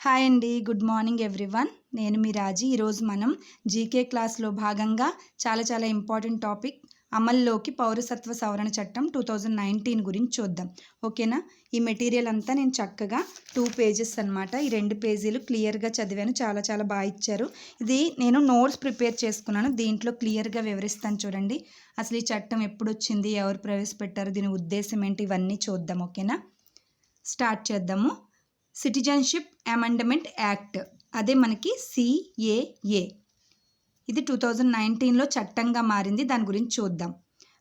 Hi అండి. Good morning everyone. నేను మీ రాజీ. ఈరోజు మనం జీకే క్లాస్లో భాగంగా చాలా ఇంపార్టెంట్ టాపిక్ అమల్లోకి పౌరసత్వ సవరణ చట్టం 2019 గురించి చూద్దాం. ఓకేనా? ఈ మెటీరియల్ అంతా నేను చక్కగా 2 పేజెస్ అనమాట. ఈ 2 పేజీలు క్లియర్గా చదివాను. చాలా బాగా ఇచ్చారు. ఇది నేను నోట్స్ ప్రిపేర్ చేసుకున్నాను. దీంట్లో క్లియర్గా వివరిస్తాను చూడండి. అసలు ఈ చట్టం ఎప్పుడు వచ్చింది, ఎవరు ప్రవేశపెట్టారు, దీని ఉద్దేశం ఏంటి, ఇవన్నీ చూద్దాం. ఓకేనా? స్టార్ట్ చేద్దాము. సిటిజన్షిప్ అమెండ్మెంట్ యాక్ట్, అదే మనకి CAA. ఇది 2019లో చట్టంగా మారింది. దాని గురించి చూద్దాం.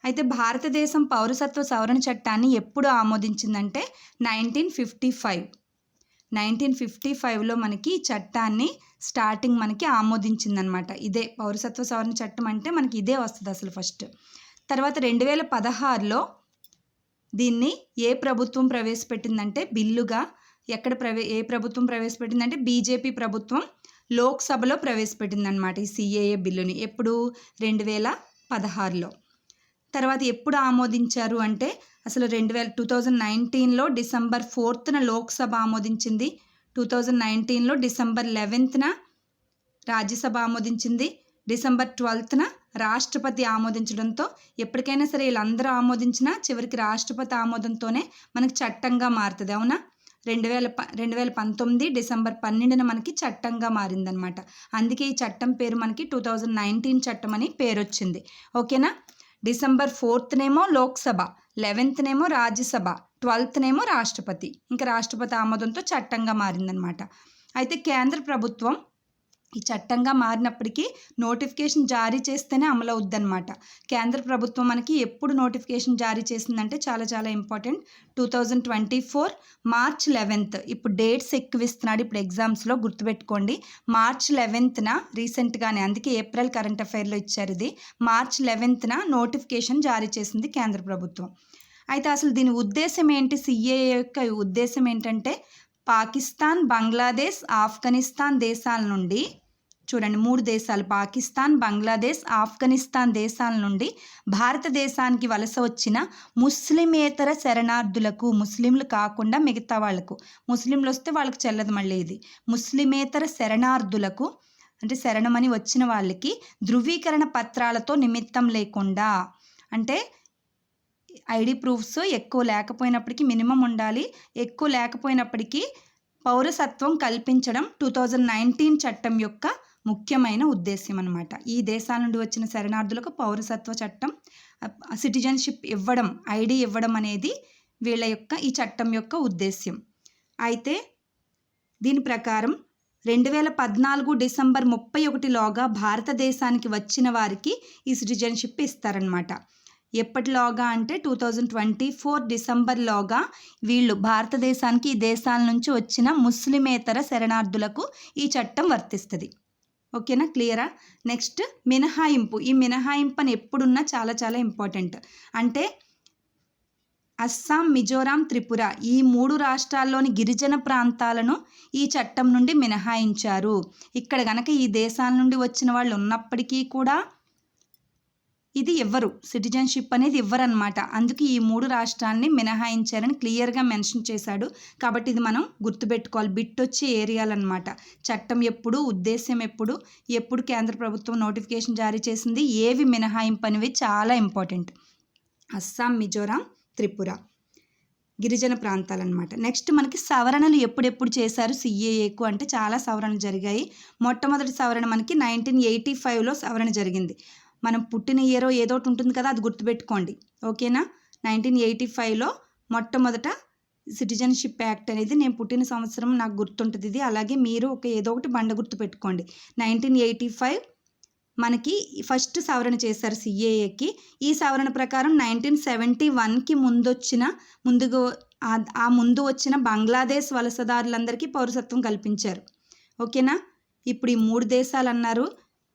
అయితే భారతదేశం పౌరసత్వ సవరణ చట్టాన్ని ఎప్పుడు ఆమోదించిందంటే 1955లో మనకి ఈ చట్టాన్ని స్టార్టింగ్ మనకి ఆమోదించిందనమాట. ఇదే పౌరసత్వ సవరణ చట్టం అంటే మనకి ఇదే వస్తుంది అసలు ఫస్ట్. తర్వాత 2016లో దీన్ని ఏ ప్రభుత్వం ప్రవేశపెట్టిందంటే బిల్లుగా ఏ ప్రభుత్వం ప్రవేశపెట్టిందంటే బీజేపీ ప్రభుత్వం లోక్సభలో ప్రవేశపెట్టిందనమాట ఈ CAA బిల్లుని. ఎప్పుడు 2016లో. తర్వాత ఎప్పుడు ఆమోదించారు అంటే అసలు 2019లో డిసెంబర్ 4న లోక్సభ ఆమోదించింది. 2019లో డిసెంబర్ 11న రాజ్యసభ ఆమోదించింది. డిసెంబర్ 12న రాష్ట్రపతి ఆమోదించడంతో ఎప్పటికైనా సరే వీళ్ళందరూ ఆమోదించినా చివరికి రాష్ట్రపతి ఆమోదంతోనే మనకి చట్టంగా మారుతుంది. అవునా? 2019 డిసెంబర్ 12న మనకి చట్టంగా మారిందనమాట. అందుకే ఈ చట్టం పేరు మనకి 2019 చట్టం అని పేరు వచ్చింది. ఓకేనా? డిసెంబర్ 4థనేమో లోక్సభ, 11థనేమో రాజ్యసభ, 12థనేమో రాష్ట్రపతి. ఇంకా రాష్ట్రపతి ఆమోదంతో చట్టంగా మారిందనమాట. అయితే కేంద్ర ప్రభుత్వం ఈ చట్టంగా మారినప్పటికీ నోటిఫికేషన్ జారీ చేస్తేనే అమలు అవుద్దనమాట. కేంద్ర ప్రభుత్వం మనకి ఎప్పుడు నోటిఫికేషన్ జారీ చేసిందంటే చాలా ఇంపార్టెంట్. 2024 March 11th. ఇప్పుడు డేట్స్ ఎక్కువ ఇస్తున్నాడు ఇప్పుడు ఎగ్జామ్స్లో, గుర్తుపెట్టుకోండి. మార్చ్ 11న రీసెంట్గానే, అందుకే ఏప్రిల్ కరెంట్ అఫైర్లో ఇచ్చారు ఇది. మార్చ్ 11న నోటిఫికేషన్ జారీ చేసింది కేంద్ర ప్రభుత్వం. అయితే అసలు దీని ఉద్దేశం ఏంటి? CAA యొక్క ఉద్దేశం ఏంటంటే పాకిస్తాన్, బంగ్లాదేశ్, ఆఫ్ఘనిస్తాన్ దేశాల నుండి, చూడండి 3 దేశాలు, పాకిస్తాన్, బంగ్లాదేశ్, ఆఫ్ఘనిస్తాన్ దేశాల నుండి భారతదేశానికి వలస వచ్చిన ముస్లిమేతర శరణార్థులకు, ముస్లింలు కాకుండా మిగతా వాళ్ళకు, ముస్లింలు వస్తే వాళ్ళకి చెల్లదు మళ్ళీ ఇది, ముస్లిమేతర శరణార్థులకు అంటే శరణమని వచ్చిన వాళ్ళకి ధృవీకరణ పత్రాలతో నిమిత్తం లేకుండా, అంటే ఐడి ప్రూఫ్స్ ఎక్కువ లేకపోయినప్పటికీ మినిమం ఉండాలి, ఎక్కువ లేకపోయినప్పటికీ పౌరసత్వం కల్పించడం 2019 చట్టం యొక్క ముఖ్యమైన ఉద్దేశ్యం అన్నమాట. ఈ దేశాల నుండి వచ్చిన శరణార్థులకు పౌరసత్వ చట్టం, సిటిజన్షిప్ ఇవ్వడం, ఐడి ఇవ్వడం అనేది వీళ్ళ యొక్క ఈ చట్టం యొక్క ఉద్దేశ్యం. అయితే దీని ప్రకారం 2014 డిసెంబర్ 31లోగా భారతదేశానికి వచ్చిన వారికి ఈ సిటిజన్షిప్ ఇస్తారనమాట. ఎప్పటిలోగా అంటే 2024 డిసెంబర్లోగా వీళ్ళు భారతదేశానికి ఈ దేశాల నుంచి వచ్చిన ముస్లిమేతర శరణార్థులకు ఈ చట్టం వర్తిస్తుంది. ఓకేనా? క్లియరా? నెక్స్ట్ మినహాయింపు. ఈ మినహాయింపు అని ఎప్పుడున్నా చాలా ఇంపార్టెంట్. అంటే అస్సాం, మిజోరాం, త్రిపుర ఈ 3 రాష్ట్రాల్లోని గిరిజన ప్రాంతాలను ఈ చట్టం నుండి మినహాయించారు. ఇక్కడ గనక ఈ దేశాల నుండి వచ్చిన వాళ్ళు ఉన్నప్పటికీ కూడా ఇది ఇవ్వరు, సిటిజన్షిప్ అనేది ఇవ్వరనమాట. అందుకే ఈ 3 రాష్ట్రాలని మినహాయించారని క్లియర్గా మెన్షన్ చేశాడు. కాబట్టి ఇది మనం గుర్తుపెట్టుకోవాలి. బిట్ వచ్చి ఏరియాలన్నమాట. చట్టం ఎప్పుడు, ఉద్దేశ్యం ఎప్పుడు కేంద్ర ప్రభుత్వం నోటిఫికేషన్ జారీ చేసింది, ఏవి మినహాయింపు అనేవి చాలా ఇంపార్టెంట్. అస్సాం, మిజోరాం, త్రిపుర గిరిజన ప్రాంతాలన్నమాట. నెక్స్ట్ మనకి సవరణలు ఎప్పుడెప్పుడు చేశారు CAAకు అంటే చాలా సవరణలు జరిగాయి. మొట్టమొదటి సవరణ మనకి 1985లో సవరణ జరిగింది. మనం పుట్టిన ఇయరో ఏదో ఒకటి ఉంటుంది కదా, అది గుర్తుపెట్టుకోండి. ఓకేనా? 1985లో మొట్టమొదట సిటిజన్షిప్ యాక్ట్ అనేది, నేను పుట్టిన సంవత్సరం నాకు గుర్తుంటుంది ఇది, అలాగే మీరు ఏదో ఒకటి బండ గుర్తు పెట్టుకోండి. 1985 మనకి ఫస్ట్ సవరణ చేశారు CAAకి. ఈ సవరణ ప్రకారం 1971కి ముందు వచ్చిన బంగ్లాదేశ్ వలసదారులందరికీ పౌరసత్వం కల్పించారు. ఓకేనా? ఇప్పుడు ఈ 3 దేశాలు అన్నారు,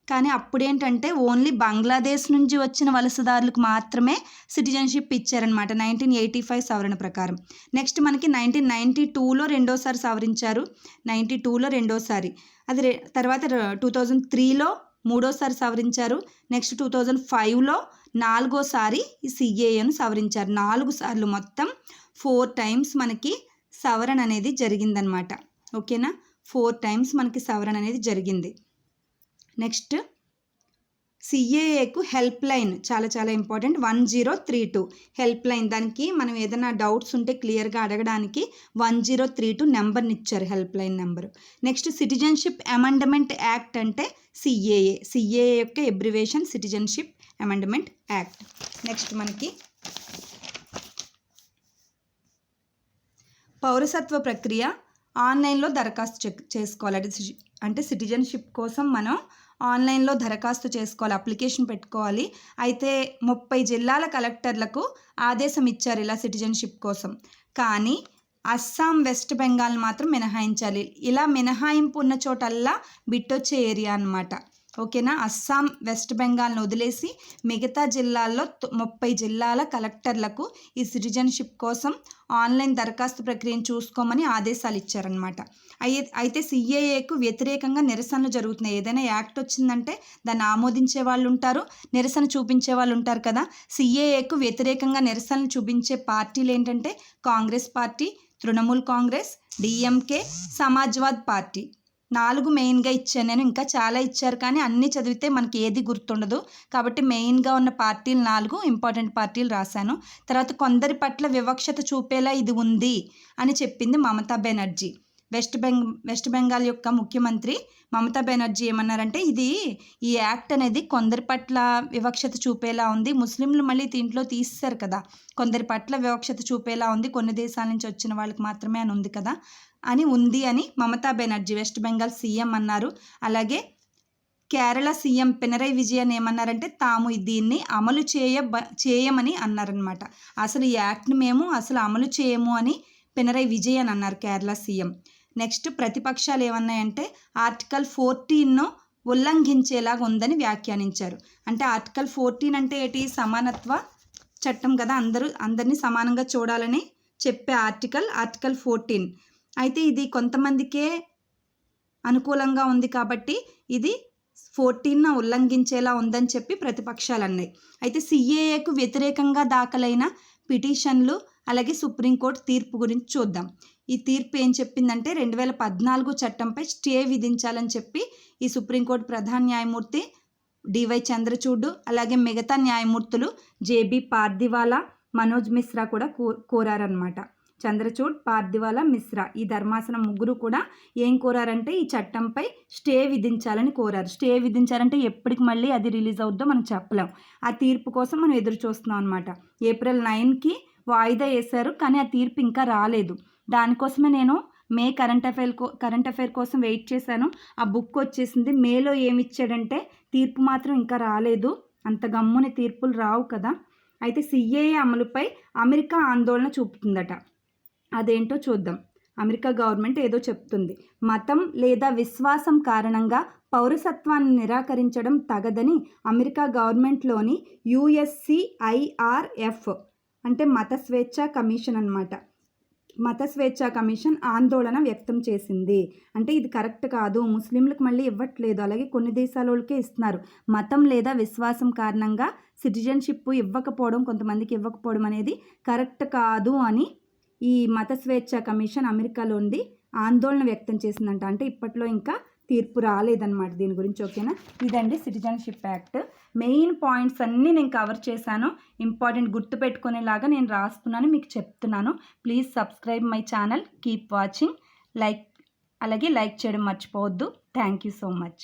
కానీ అప్పుడేంటంటే ఓన్లీ బంగ్లాదేశ్ నుంచి వచ్చిన వలసదారులకు మాత్రమే సిటిజన్షిప్ ఇచ్చారనమాట 1985 సవరణ ప్రకారం. నెక్స్ట్ మనకి 1992లో రెండోసారి సవరించారు. 92లో రెండోసారి, అది తర్వాత 2003లో మూడోసారి సవరించారు. నెక్స్ట్ 2005లో నాలుగోసారి ఈ CAAను సవరించారు. 4 సార్లు, మొత్తం 4 టైమ్స్ మనకి సవరణ అనేది జరిగిందనమాట. ఓకేనా? 4 టైమ్స్ మనకి సవరణ అనేది జరిగింది. నెక్స్ట్ సిఏఏకు హెల్ప్ లైన్ చాలా చాలా ఇంపార్టెంట్. 1032 help line. దానికి మనం ఏదైనా డౌట్స్ ఉంటే క్లియర్గా అడగడానికి 1032 నెంబర్ని ఇచ్చారు, help line number. Next citizenship amendment act అంటే సిఏఏ యొక్క abbreviation citizenship amendment act. Next మనకి పౌరసత్వ ప్రక్రియ ఆన్లైన్లో దరఖాస్తు చేసుకోవాలి. అంటే సిటిజన్షిప్ కోసం మనం ఆన్లైన్లో దరఖాస్తు చేసుకోవాలి, అప్లికేషన్ పెట్టుకోవాలి. అయితే 30 జిల్లాల కలెక్టర్లకు ఆదేశం ఇచ్చారు ఇలా సిటిజన్షిప్ కోసం. కానీ అస్సాం, వెస్ట్ బెంగాల్ మాత్రం మినహాయించాలి. ఇలా మినహాయింపు ఉన్న చోటల్లా బిట్టొచ్చే ఏరియా అన్నమాట. ఓకేనా. అస్సాం, వెస్ట్ బెంగాల్ను వదిలేసి మిగతా జిల్లాల్లో 30 జిల్లాల కలెక్టర్లకు ఈ సిటిజన్షిప్ కోసం ఆన్లైన్ దరఖాస్తు ప్రక్రియను చూసుకోమని ఆదేశాలు ఇచ్చారనమాట. అయితే సిఏఏకు వ్యతిరేకంగా నిరసనలు జరుగుతున్నాయి. ఏదైనా యాక్ట్ వచ్చిందంటే దాన్ని ఆమోదించే వాళ్ళు ఉంటారు, నిరసన చూపించే వాళ్ళు ఉంటారు కదా. సిఏఏకు వ్యతిరేకంగా నిరసనలు చూపించే పార్టీలు ఏంటంటే Congress party, Trinamool Congress, DMK, Samajwad party. 4 మెయిన్గా ఇచ్చాను నేను. ఇంకా చాలా ఇచ్చారు కానీ అన్నీ చదివితే మనకి ఏది గుర్తుండదు. కాబట్టి మెయిన్గా ఉన్న పార్టీలు 4 ఇంపార్టెంట్ పార్టీలు రాశాను. తర్వాత కొందరి పట్ల వివక్షత చూపేలా ఇది ఉంది అని చెప్పింది మమతా బెనర్జీ. వెస్ట్ బెంగాల్ యొక్క ముఖ్యమంత్రి మమతా బెనర్జీ ఏమన్నారంటే ఈ యాక్ట్ అనేది కొందరి పట్ల వివక్షత చూపేలా ఉంది. ముస్లింలు మళ్ళీ దీంట్లో తీస్తారు కదా, కొందరి పట్ల వివక్షత చూపేలా ఉంది, కొన్ని దేశాల నుంచి వచ్చిన వాళ్ళకి మాత్రమే అని ఉంది కదా అని మమతా బెనర్జీ వెస్ట్ బెంగాల్ సీఎం అన్నారు. అలాగే కేరళ సీఎం పినరై విజయన్ ఏమన్నారంటే తాము దీన్ని అమలు చేయమని అన్నారనమాట. అసలు ఈ యాక్ట్ని మేము అసలు అమలు చేయము అని పినరై విజయన్ అన్నారు, కేరళ సీఎం. నెక్స్ట్ ప్రతిపక్షాలు ఏమన్నాయంటే ఆర్టికల్ 14ను ఉల్లంఘించేలాగా ఉందని వ్యాఖ్యానించారు. అంటే ఆర్టికల్ 14 అంటే ఏంటి? సమానత్వ చట్టం కదా, అందరినీ సమానంగా చూడాలని చెప్పే ఆర్టికల్ 14. అయితే ఇది కొంతమందికే అనుకూలంగా ఉంది కాబట్టి ఇది 14ను ఉల్లంఘించేలా ఉందని చెప్పి ప్రతిపక్షాలు అన్నాయి. అయితే సిఏఏకు వ్యతిరేకంగా దాఖలైన పిటిషన్లు అలాగే సుప్రీంకోర్టు తీర్పు గురించి చూద్దాం. ఈ తీర్పు ఏం చెప్పిందంటే 2014 చట్టంపై స్టే విధించాలని చెప్పి ఈ సుప్రీంకోర్టు ప్రధాన న్యాయమూర్తి డివై చంద్రచూడ్ అలాగే మిగతా న్యాయమూర్తులు జేబీ పార్దివాలా, మనోజ్ మిశ్రా కూడా కోరారనమాట. చంద్రచూడ్, పార్దివాలా, మిశ్రా ఈ ధర్మాసనం ముగ్గురు కూడా ఏం కోరారంటే ఈ చట్టంపై స్టే విధించాలని కోరారు. స్టే విధించాలంటే ఎప్పటికి మళ్ళీ అది రిలీజ్ అవుద్దో మనం చెప్పలేం. ఆ తీర్పు కోసం మనం ఎదురు చూస్తున్నాం అనమాట. ఏప్రిల్ 9కి వాయిదా వేశారు కానీ ఆ తీర్పు ఇంకా రాలేదు. దానికోసమే నేను మే కరెంట్ అఫైర్ కోసం వెయిట్ చేశాను. ఆ బుక్ వచ్చేసింది. మేలో ఏమి ఇచ్చాడంటే తీర్పు మాత్రం ఇంకా రాలేదు. అంత గమ్ముని తీర్పులు రావు కదా. అయితే సిఏఏ అమలుపై అమెరికా ఆందోళన చూపుతుందట. అదేంటో చూద్దాం. అమెరికా గవర్నమెంట్ ఏదో చెప్తుంది. మతం లేదా విశ్వాసం కారణంగా పౌరసత్వాన్ని నిరాకరించడం తగదని అమెరికా గవర్నమెంట్లోని USCIRF అంటే మత స్వేచ్ఛా కమిషన్ అన్నమాట. మత స్వేచ్ఛా కమిషన్ ఆందోళన వ్యక్తం చేసింది. అంటే ఇది కరెక్ట్ కాదు, ముస్లింలకు మళ్ళీ ఇవ్వట్లేదు, అలాగే కొన్ని దేశాల వాళ్ళకే ఇస్తున్నారు. మతం లేదా విశ్వాసం కారణంగా సిటిజన్షిప్ ఇవ్వకపోవడం, కొంతమందికి ఇవ్వకపోవడం అనేది కరెక్ట్ కాదు అని ఈ మత స్వేచ్ఛ కమిషన్ అమెరికాలో ఉంది ఆందోళన వ్యక్తం చేసిందంట. అంటే ఇప్పట్లో ఇంకా తీర్పు రాలేదన్నమాట దీని గురించి. ఓకేనా. ఇదండి సిటిజన్షిప్ యాక్ట్. మెయిన్ పాయింట్స్ అన్నీ నేను కవర్ చేశాను. ఇంపార్టెంట్ గుర్తుపెట్టుకునేలాగా నేను రాస్తున్నాను, మీకు చెప్తున్నాను. Please subscribe my channel. Keep watching. అలాగే లైక్ చేయడం మర్చిపోవద్దు. Thank you so much.